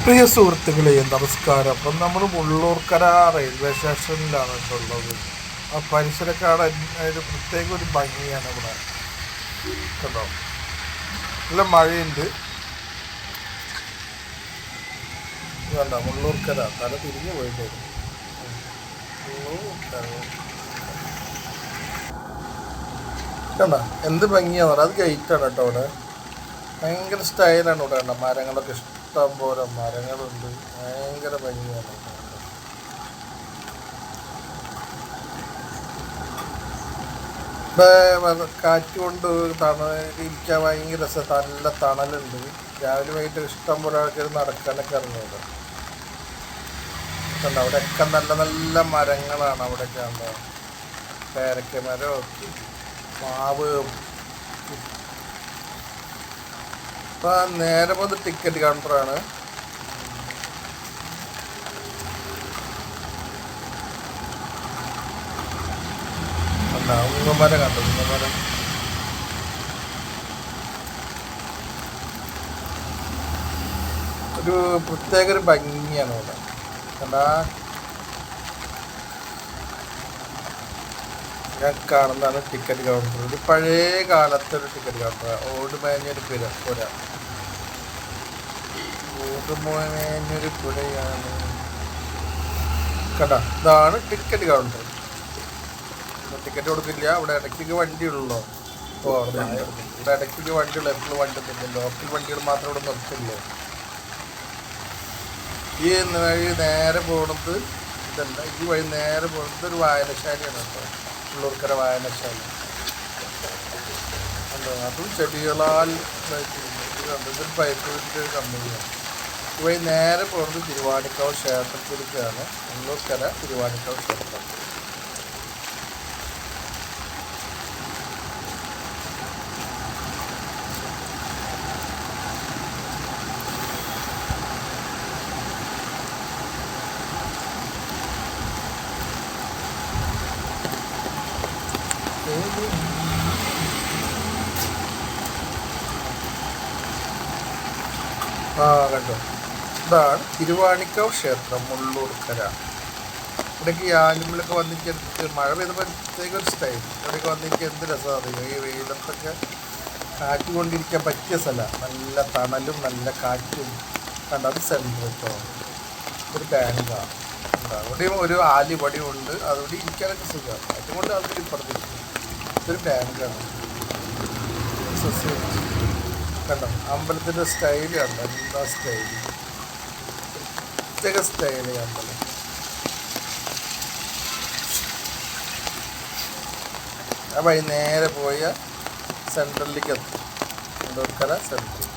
പ്രിയ സുഹൃത്തുക്കളെ നമസ്കാരം. അപ്പം നമ്മൾ മുള്ളൂർക്കര റെയിൽവേ സ്റ്റേഷനിലാണ് ഉള്ളത്. ആ പരിസരക്കാട് ഒരു പ്രത്യേക ഒരു ഭംഗിയാണ് ഇവിടെ. കണ്ടോ, നല്ല മഴയുണ്ട്. വേണ്ട, മുള്ളൂർക്കര തല തിരിഞ്ഞു പോയിട്ട് കണ്ട എന്ത് ഭംഗിയാന്ന് പറയാം. അത് ഗേറ്റാണ് കേട്ടോ. അവിടെ ഭയങ്കര സ്റ്റൈലാണ് ഇവിടെ. കണ്ട മരങ്ങളൊക്കെ ഇഷ്ടം പോലെ മരങ്ങളുണ്ട്. ഭയങ്കര ഭംഗിയാണ്. ഇവിടെ കാറ്റ് കൊണ്ട് ഇരിക്കാൻ ഭയങ്കര രസം. നല്ല തണലുണ്ട്. രാവിലെ വൈകിട്ട് ഇഷ്ടം പോലെ ആൾക്കാർ നടക്കാനൊക്കെ ഇറങ്ങുന്നത്. കണ്ട അവിടെയൊക്കെ നല്ല നല്ല മരങ്ങളാണ്. അവിടെയൊക്കെ കണ്ടോ, പേരക്ക മരം, മാവ്. ഇപ്പം നേരെ പോകുന്നത് ടിക്കറ്റ് കൗണ്ടറാണ്. ഉങ്ങമരം കണ്ടു. ഉങ്ങമരം ഒരു പ്രത്യേക ഒരു ഭംഗിയാണ് ഇവിടെ. കണ്ടാ ഞാൻ കാണുന്നതാണ് ടിക്കറ്റ് കൗണ്ടർ. ഒരു പഴയ കാലത്തെ ഒരു ടിക്കറ്റ് കൗണ്ടർ. ഓട് മേഞ്ഞൊരു പുര. ഓട് മേഞ്ഞൊരു പുരയാണ്. കണ്ടാ, ഇതാണ് ടിക്കറ്റ് കൗണ്ടർ. ടിക്കറ്റ് കൊടുക്കില്ല. ഇവിടെ ഇടയ്ക്ക് വണ്ടിയുള്ളൂ. ഓ, ഇവിടെ ഇടയ്ക്ക് വണ്ടിയുള്ളൂ. എപ്പോഴും വണ്ടി ഒന്നുമില്ല. ലോക്കൽ വണ്ടികൾ മാത്രം ഇവിടെ നിർത്തില്ലേ. ഈ വഴി നേരെ പോകുന്നത് ഇതല്ല. ഈ വഴി നേരെ പോകുന്നത് ഒരു വായനശാലയാണ് കേട്ടോ. മുള്ളൂർക്കര വായനശാല. എന്താ, അതും ചെടികളാൽ ഇതൊരു പൈപ്പിൻ്റെ കമ്പനിയാണ്. ഈ വഴി നേരെ പോകുന്നത് തിരുവാണിക്കാവ് ക്ഷേത്രത്തിലേക്കാണ്. മുള്ളൂർക്കര തിരുവാണിക്കാവ് ക്ഷേത്രം. കണ്ടോ, ഇതാണ് തിരുവാണിക്കാവ് ക്ഷേത്രം, മുള്ളൂർക്കര. ഇവിടേക്ക് ഈ ആലുമിലൊക്കെ വന്നിട്ട് മഴ പെയ്ത പ്രത്യേക ഒരു സ്റ്റൈൽ. ഇവിടേക്ക് വന്നിട്ട് എന്ത് രസമാണ്. ഈ വെയിലത്തൊക്കെ കാറ്റുകൊണ്ടിരിക്കാൻ പറ്റിയ സ്ഥലമാണ്. നല്ല തണലും നല്ല കാറ്റും. കണ്ട, അത് സെൻറ്റർ കേട്ടോ. ഒരു ടാങ്കാണ്. അവിടെയും ഒരു ആലിപടിയും ഉണ്ട്. അതുകൊണ്ട് ഇരിക്കാനൊക്കെ സുഖമാണ്. അതുകൊണ്ട് ആൾക്കാർ ഇപ്പുറത്തിരിക്കും. ഇതൊരു ടാങ്കാണ്. കണ്ടോ, അമ്പലത്തിൻ്റെ സ്റ്റൈല് കണ്ടോ, എന്താ സ്റ്റൈല്. പ്രത്യേക സ്റ്റൈല് അമ്പലം. ആ വഴി നേരെ പോയ സെൻട്രലിലേക്ക് എത്തും. മുള്ളൂർക്കര സെൻട്രൽ.